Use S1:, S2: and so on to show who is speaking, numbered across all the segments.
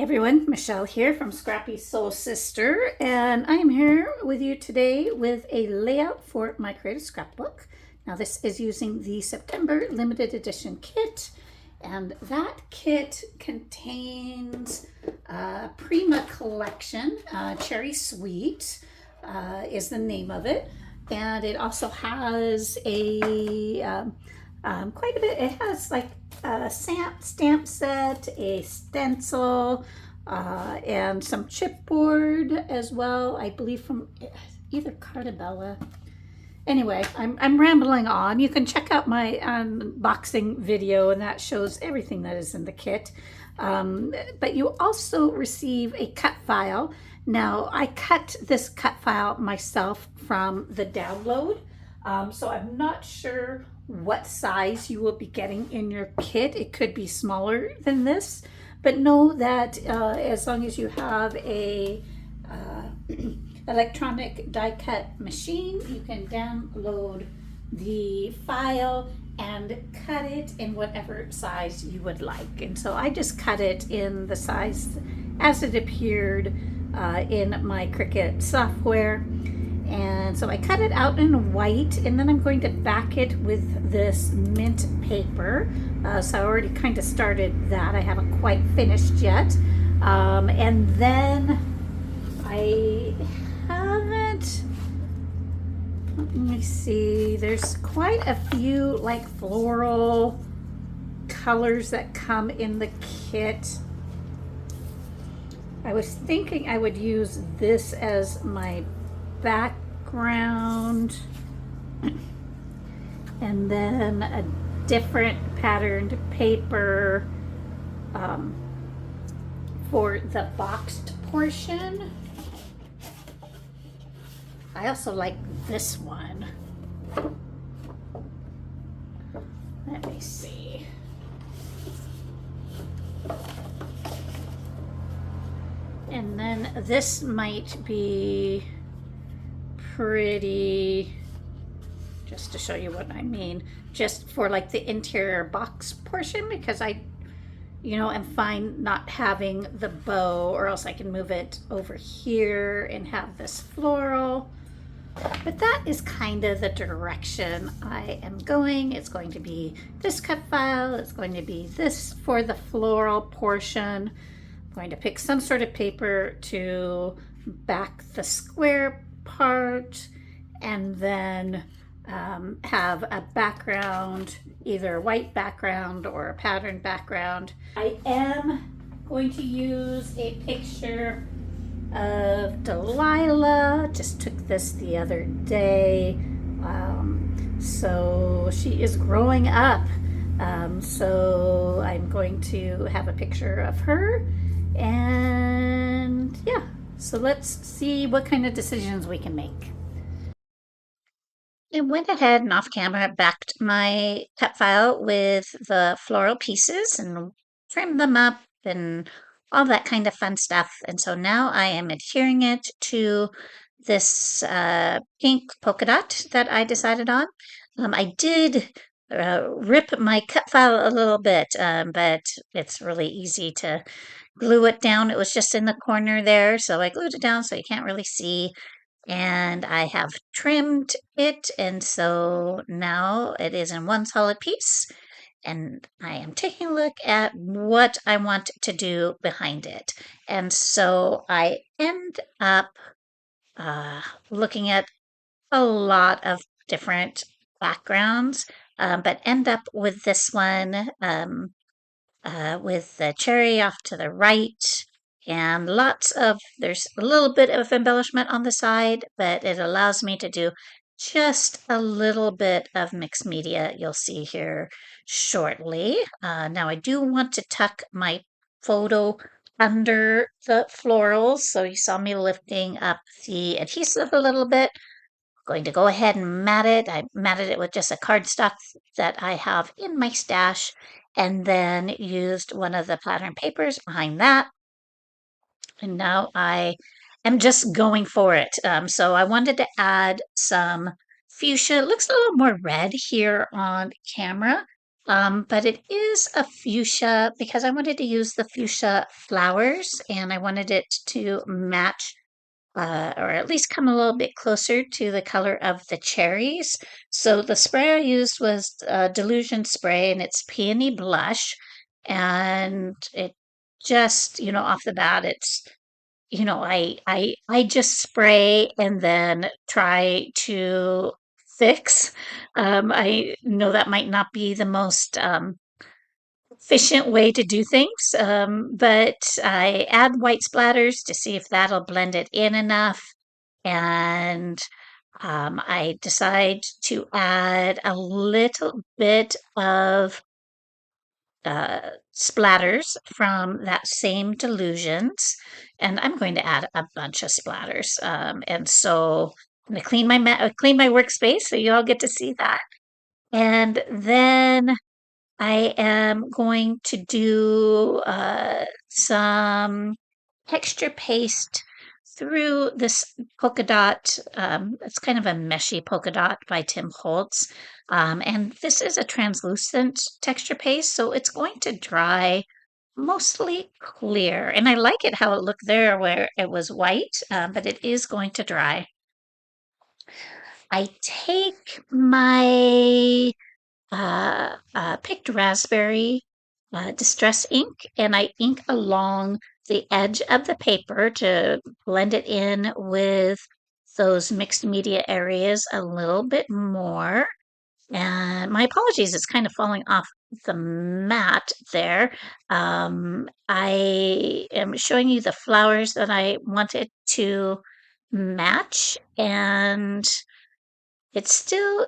S1: Everyone, Michelle here from Scrappy Soul Sister, and I am here with you today with a layout for my creative scrapbook. Now, this is using the September limited edition kit, and that kit contains Prima Collection. Cherry Sweet is the name of it, and it also has quite a bit. It has like a stamp set, a stencil, and some chipboard as well, I believe from either Cartabella. Anyway, I'm rambling on. You can check out my unboxing video, and that shows everything that is in the kit. But you also receive a cut file. Now, I cut this cut file myself from the download, so I'm not sure what size you will be getting in your kit. It could be smaller than this, but know that as long as you have a electronic die cut machine, you can download the file and cut it in whatever size you would like. And so I just cut it in the size as it appeared in my Cricut software. And so I cut it out in white, and then I'm going to back it with this mint paper. So I already kind of started that. I haven't quite finished yet. And then I haven't, let me see, there's quite a few like floral colors that come in the kit. I was thinking I would use this as my background and then a different patterned paper for the boxed portion. I also like this one. Let me see. And then this might be pretty, just to show you what I mean, just for like the interior box portion, because I am fine not having the bow, or else I can move it over here and have this floral. But that is kind of the direction I am going. It's going to be this cut file, it's going to be this for the floral portion. I'm going to pick some sort of paper to back the square part, and then have a background, either a white background or a patterned background. I am going to use a picture of Delilah. Just took this the other day. So she is growing up. So I'm going to have a picture of her, and yeah, so let's see what kind of decisions we can make. I went ahead and off camera backed my cut file with the floral pieces and trimmed them up and all that kind of fun stuff. And so now I am adhering it to this pink polka dot that I decided on. I did rip my cut file a little bit, but it's really easy to glue it down. It was just in the corner there, so I glued it down so you can't really see. And I have trimmed it, and so now it is in one solid piece. And I am taking a look at what I want to do behind it. And so I end up looking at a lot of different backgrounds, but end up with this one with the cherry off to the right, and there's a little bit of embellishment on the side, but it allows me to do just a little bit of mixed media, you'll see here shortly. Now I do want to tuck my photo under the florals, so you saw me lifting up the adhesive a little bit. Going to go ahead and mat it. I matted it with just a cardstock that I have in my stash, and then used one of the pattern papers behind that. And now I am just going for it. So I wanted to add some fuchsia. It looks a little more red here on camera, But it is a fuchsia because I wanted to use the fuchsia flowers and I wanted it to match or at least come a little bit closer to the color of the cherries. So the spray I used was Delusion spray and it's Peony Blush. And it just, off the bat, it's I just spray and then try to fix. I know that might not be the most efficient way to do things, but I add white splatters to see if that'll blend it in enough. And I decide to add a little bit of splatters from that same Delusions, and I'm going to add a bunch of splatters. And so I'm going to clean my workspace so you all get to see that. And then I am going to do some texture paste through this polka dot. It's kind of a meshy polka dot by Tim Holtz. And this is a translucent texture paste, so it's going to dry mostly clear. And I like it how it looked there where it was white, but it is going to dry. I take my picked raspberry distress ink and I ink along the edge of the paper to blend it in with those mixed media areas a little bit more. And my apologies, it's kind of falling off the mat there. I am showing you the flowers that I wanted to match, and it still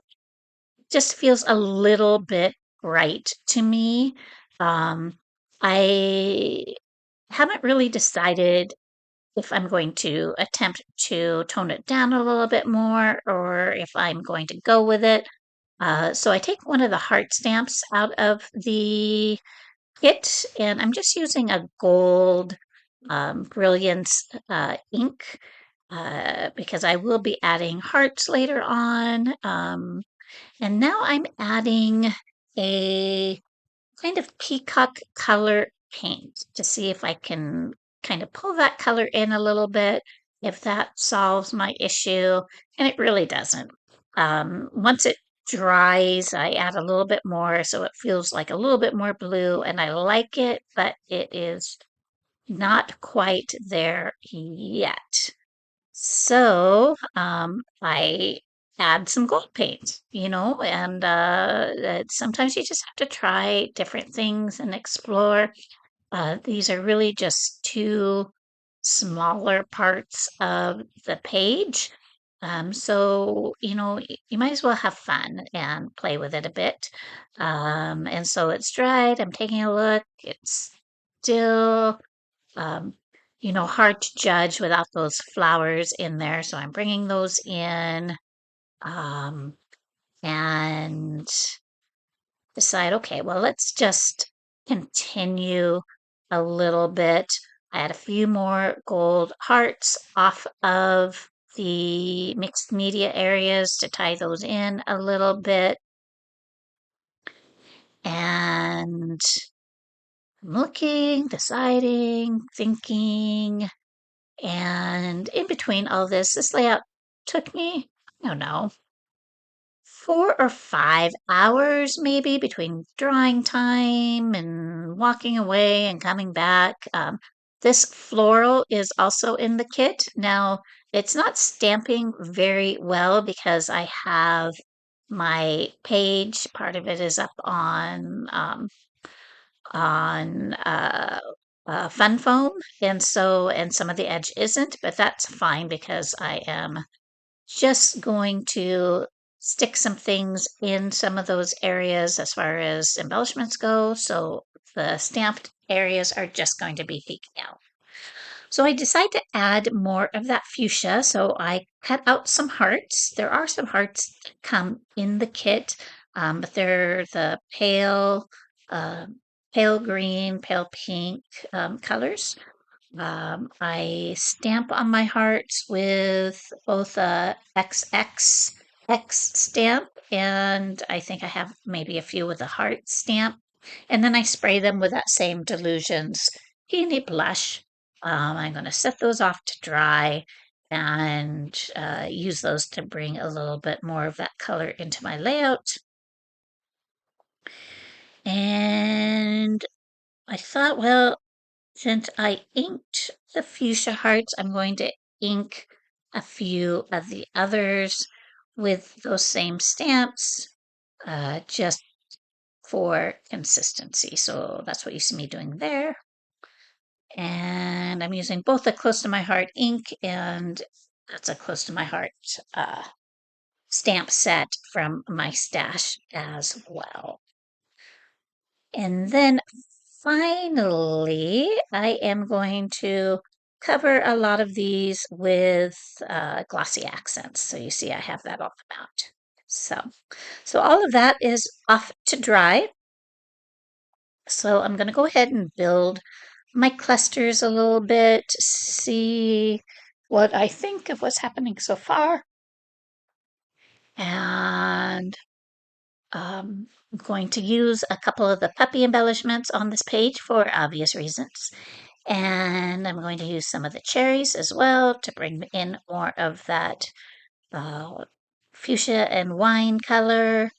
S1: just feels a little bit bright to me. Um, I haven't really decided if I'm going to attempt to tone it down a little bit more or if I'm going to go with it. So I take one of the heart stamps out of the kit and I'm just using a gold Brilliance ink because I will be adding hearts later on. And now I'm adding a kind of peacock color paint to see if I can kind of pull that color in a little bit, if that solves my issue. And it really doesn't. Once it dries, I add a little bit more so it feels like a little bit more blue, and I like it, but it is not quite there yet. So, I add some gold paint, and sometimes you just have to try different things and explore. These are really just two smaller parts of the page. So, you might as well have fun and play with it a bit. And so it's dried. I'm taking a look. It's still um, hard to judge without those flowers in there. So I'm bringing those in um, and decide, okay, well, let's just continue a little bit. I had a few more gold hearts off of the mixed media areas to tie those in a little bit. And I'm looking, deciding, thinking, and in between all this layout took me, I don't know, 4 or 5 hours maybe between drawing time and walking away and coming back. This floral is also in the kit. Now, it's not stamping very well because I have my page, part of it is up on fun foam, and some of the edge isn't, but that's fine because I am just going to stick some things in some of those areas as far as embellishments go. So the stamped areas are just going to be peeking out. So I decided to add more of that fuchsia. So I cut out some hearts. There are some hearts that come in the kit, but they're the uh, pale green, pale pink colors. I stamp on my hearts with both a XX X stamp and I think I have maybe a few with a heart stamp. And then I spray them with that same Delusions Peony Blush. I'm going to set those off to dry and use those to bring a little bit more of that color into my layout. And I thought, well, since I inked the fuchsia hearts, I'm going to ink a few of the others with those same stamps, just for consistency. So that's what you see me doing there. And I'm using both a Close to My Heart ink and that's a Close to My Heart stamp set from my stash as well. And then finally, I am going to cover a lot of these with glossy accents. So you see I have that all about. So all of that is off to dry. So I'm going to go ahead and build my clusters a little bit, see what I think of what's happening so far. And I'm going to use a couple of the puppy embellishments on this page for obvious reasons. And I'm going to use some of the cherries as well to bring in more of that fuchsia and wine color.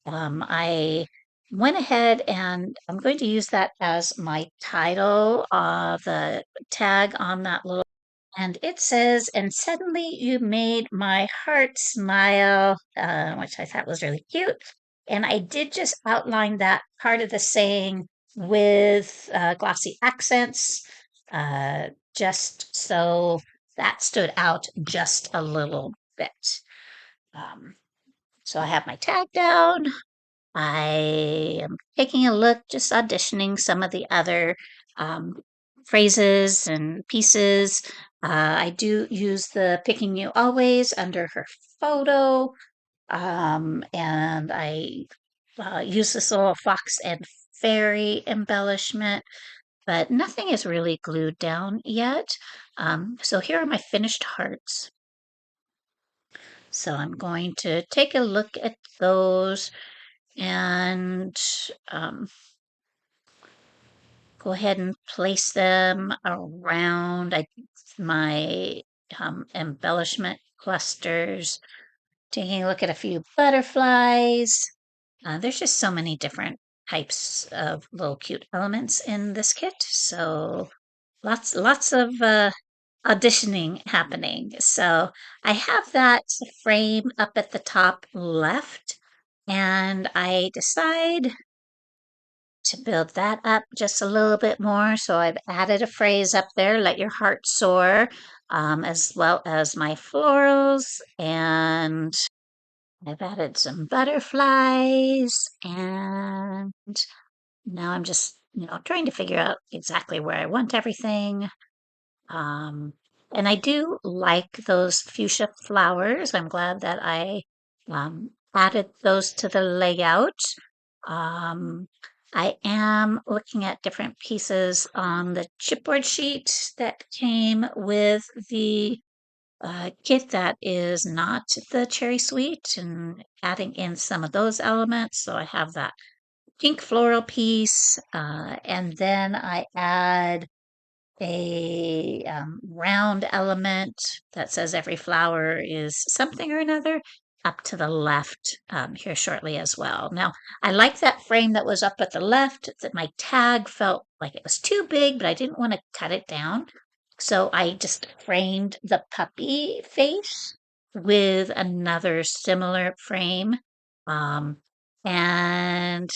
S1: I went ahead and I'm going to use that as my title, the tag on that little, and it says, "And suddenly you made my heart smile," which I thought was really cute. And I did just outline that part of the saying with glossy accents, just so that stood out just a little bit. Um, so I have my tag down. I am taking a look, just auditioning some of the other um, phrases and pieces. I do use the Picking You Always under her photo, and I use this little fox and fairy embellishment, but nothing is really glued down yet. So here are my finished hearts. So I'm going to take a look at those and go ahead and place them around my embellishment clusters. Taking a look at a few butterflies. There's just so many different types of little cute elements in this kit. So lots of auditioning happening. So I have that frame up at the top left, and I decide to build that up just a little bit more. So I've added a phrase up there, "Let your heart soar," as well as my florals, and I've added some butterflies, and now I'm just, trying to figure out exactly where I want everything. Um, and I do like those fuchsia flowers. I'm glad that I added those to the layout. Um, I am looking at different pieces on the chipboard sheet that came with the kit that is not the cherry sweet and adding in some of those elements. So I have that pink floral piece, and then I add a round element that says every flower is something or another up to the left here shortly as well. Now, I like that frame that was up at the left, that my tag felt like it was too big, but I didn't want to cut it down. So I just framed the puppy face with another similar frame. Um, and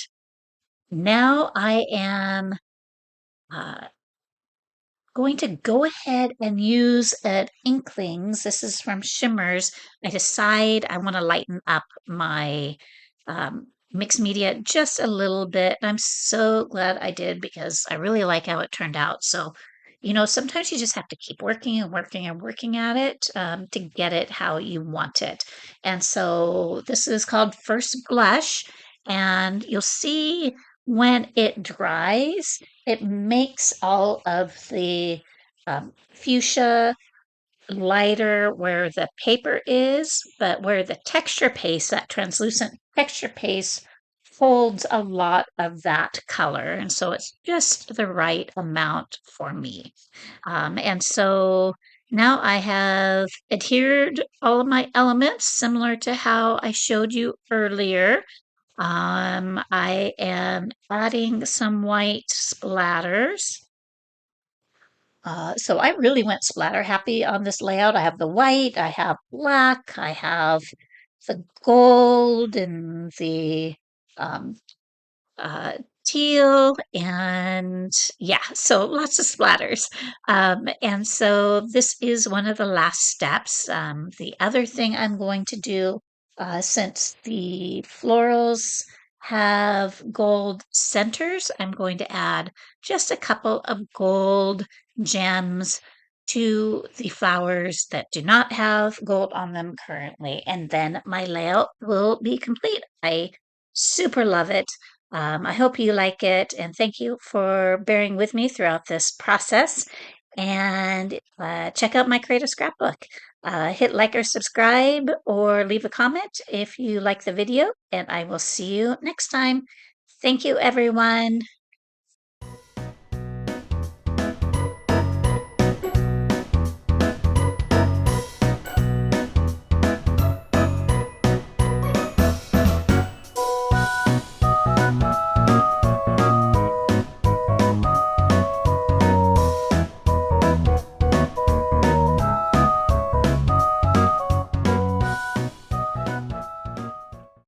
S1: now I am uh, going to go ahead and use an Inklings. This is from Shimmers. I decide I want to lighten up my mixed media just a little bit. I'm so glad I did because I really like how it turned out. So, sometimes you just have to keep working and working and working at it to get it how you want it. And so this is called First Blush, and you'll see when it dries, it makes all of the fuchsia lighter where the paper is, but where the texture paste, that translucent texture paste, holds a lot of that color. And so it's just the right amount for me. And so now I have adhered all of my elements similar to how I showed you earlier. I am adding some white splatters. So I really went splatter happy on this layout. I have the white, I have black, I have the gold and the um, uh, teal, and yeah, so lots of splatters. And so this is one of the last steps. The other thing I'm going to do, since the florals have gold centers, I'm going to add just a couple of gold gems to the flowers that do not have gold on them currently, and then my layout will be complete. I super love it. I hope you like it, and thank you for bearing with me throughout this process. And check out my Creative Scrapbook. Hit like or subscribe or leave a comment if you like the video, and I will see you next time. Thank you, everyone.